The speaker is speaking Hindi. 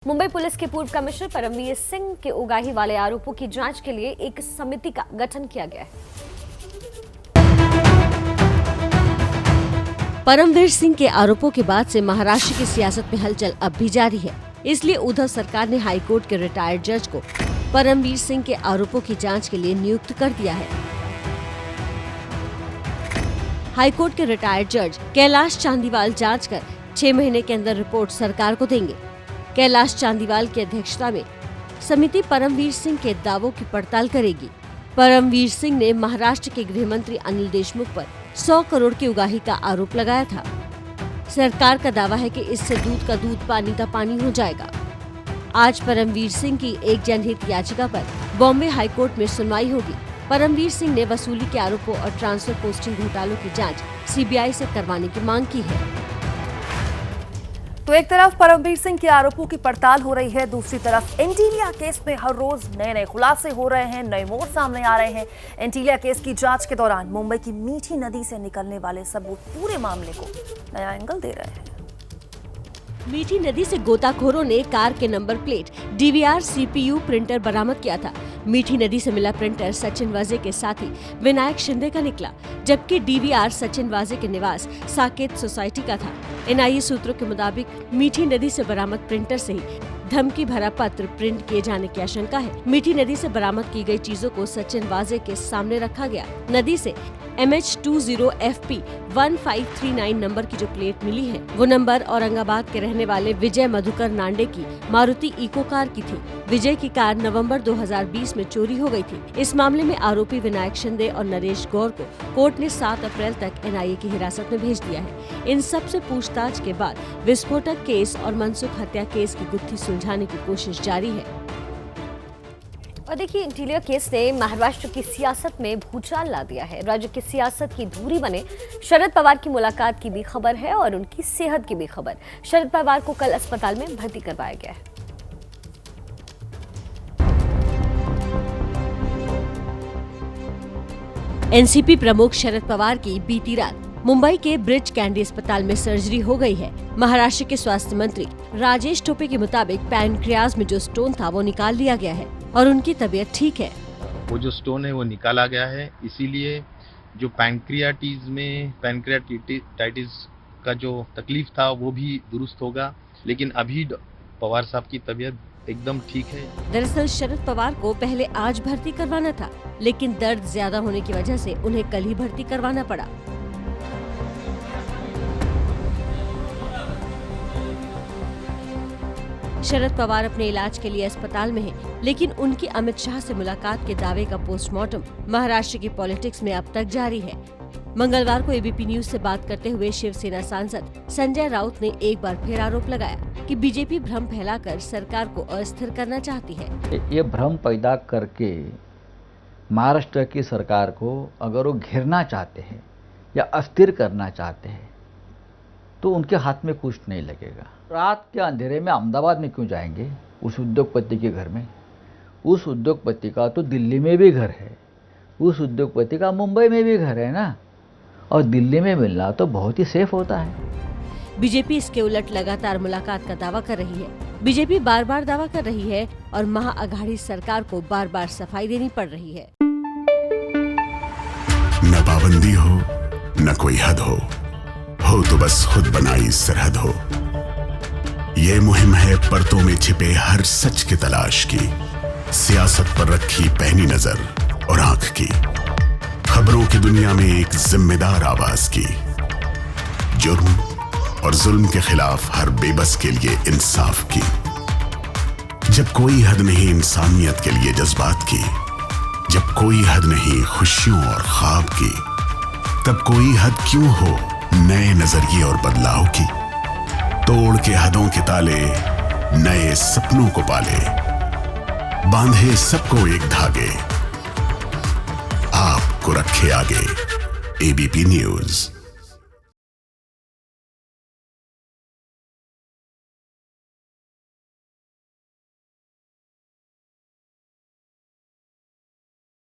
मुंबई पुलिस के पूर्व कमिश्नर परमवीर सिंह के उगाही वाले आरोपों की जांच के लिए एक समिति का गठन किया गया है। परमवीर सिंह के आरोपों के बाद से महाराष्ट्र की सियासत में हलचल अब भी जारी है। इसलिए उद्धव सरकार ने हाईकोर्ट के रिटायर्ड जज को परमवीर सिंह के आरोपों की जांच के लिए नियुक्त कर दिया है। हाईकोर्ट के रिटायर्ड जज कैलाश चांदीवाल जांच कर 6 महीने के अंदर रिपोर्ट सरकार को देंगे। कैलाश चांदीवाल की अध्यक्षता में समिति परमवीर सिंह के दावों की पड़ताल करेगी। परमवीर सिंह ने महाराष्ट्र के गृह मंत्री अनिल देशमुख पर 100 करोड़ की उगाही का आरोप लगाया था। सरकार का दावा है कि इससे दूध का दूध पानी का पानी हो जाएगा। आज परमवीर सिंह की एक जनहित याचिका पर बॉम्बे हाईकोर्ट में सुनवाई होगी। परमवीर सिंह ने वसूली के आरोपों और ट्रांसफर पोस्टिंग घोटालों की जांच सीबीआई से करवाने की मांग की है। तो एक तरफ परमवीर सिंह के आरोपों की पड़ताल हो रही है, दूसरी तरफ एंटीलिया केस में हर रोज नए खुलासे हो रहे हैं, नए मोड़ सामने आ रहे हैं। एंटीलिया केस की जांच के दौरान मुंबई की मीठी नदी से निकलने वाले सबूत पूरे मामले को नया एंगल दे रहे हैं। मीठी नदी से गोताखोरों ने कार के number plate, DVR, CPU printer बरामद किया था। मीठी नदी से मिला प्रिंटर सचिन वाजे के साथी विनायक शिंदे का निकला, जबकि डीवीआर सचिन वाजे के निवास साकेत सोसाइटी का था। एनआईए सूत्रों के मुताबिक मीठी नदी से बरामद प्रिंटर से ही धमकी भरा पत्र प्रिंट किए जाने की आशंका है। मीठी नदी से बरामद की गई चीजों को सचिन वाजे के सामने रखा गया। नदी से MH20FP1539 नंबर की जो प्लेट मिली है, वो नंबर औरंगाबाद के रहने वाले विजय मधुकर नांडे की मारुति इको कार की थी। विजय की कार नवंबर 2020 में चोरी हो गई थी। इस मामले में आरोपी विनायक शिंदे और नरेश गौर को कोर्ट ने 7 अप्रैल तक एनआईए की हिरासत में भेज दिया है। इन सब से पूछताछ के बाद विस्फोटक केस और मनसुख हत्या केस की गुत्थी सुलझाने की कोशिश जारी है। और देखिए, एंटीलिया केस ने महाराष्ट्र की सियासत में भूचाल ला दिया है। राज्य की सियासत की धुरी बने शरद पवार की मुलाकात की भी खबर है और उनकी सेहत की भी खबर। शरद पवार को कल अस्पताल में भर्ती करवाया गया है। एनसीपी प्रमुख शरद पवार की बीती रात मुंबई के ब्रिज कैंडी अस्पताल में सर्जरी हो गई है। महाराष्ट्र के स्वास्थ्य मंत्री राजेश टोपे के मुताबिक पैनक्रियाज में जो स्टोन था वो निकाल लिया गया है और उनकी तबीयत ठीक है। वो जो स्टोन है वो निकाला गया है, इसीलिए जो पैनक्रियाटाइटिस का जो तकलीफ था वो भी दुरुस्त होगा। लेकिन अभी पवार साहब की तबीयत एकदम ठीक है। दरअसल शरद पवार को पहले आज भर्ती करवाना था, लेकिन दर्द ज्यादा होने की वजह से उन्हें कल ही भर्ती करवाना पड़ा। शरद पवार अपने इलाज के लिए अस्पताल में हैं, लेकिन उनकी अमित शाह से मुलाकात के दावे का पोस्टमार्टम महाराष्ट्र की पॉलिटिक्स में अब तक जारी है। मंगलवार को एबीपी न्यूज से बात करते हुए शिवसेना सांसद संजय राउत ने एक बार फिर आरोप लगाया कि बीजेपी भ्रम फैलाकर सरकार को अस्थिर करना चाहती है। ये भ्रम पैदा करके महाराष्ट्र की सरकार को अगर वो घेरना चाहते हैं या अस्थिर करना चाहते हैं तो उनके हाथ में कुछ नहीं लगेगा। रात के अंधेरे में अहमदाबाद में क्यों जाएंगे उस उद्योगपति के घर में? उस उद्योगपति का तो दिल्ली में भी घर है, उस उद्योगपति का मुंबई में भी घर है ना, और दिल्ली में मिलना तो बहुत ही सेफ होता है। बीजेपी इसके उलट लगातार मुलाकात का दावा कर रही है। बीजेपी बार बार दावा कर रही है और महाअघाड़ी सरकार को बार बार सफाई देनी पड़ रही है। न पाबंदी हो न कोई हद हो तो बस खुद बनाई सरहद हो। ये मुहिम है परतों में छिपे हर सच की तलाश की, सियासत पर रखी पैनी नजर और आंख की, खबरों की दुनिया में एक जिम्मेदार आवाज की, जुर्म और जुल्म के खिलाफ हर बेबस के लिए इंसाफ की। जब कोई हद नहीं इंसानियत के लिए जज्बात की, जब कोई हद नहीं खुशियों और ख्वाब की, तब कोई हद क्यों हो नए नजरिए और बदलाव की। तोड़ के हदों के ताले नए सपनों को पाले, बांधे सबको एक धागे, आपको रखे आगे। ABP news.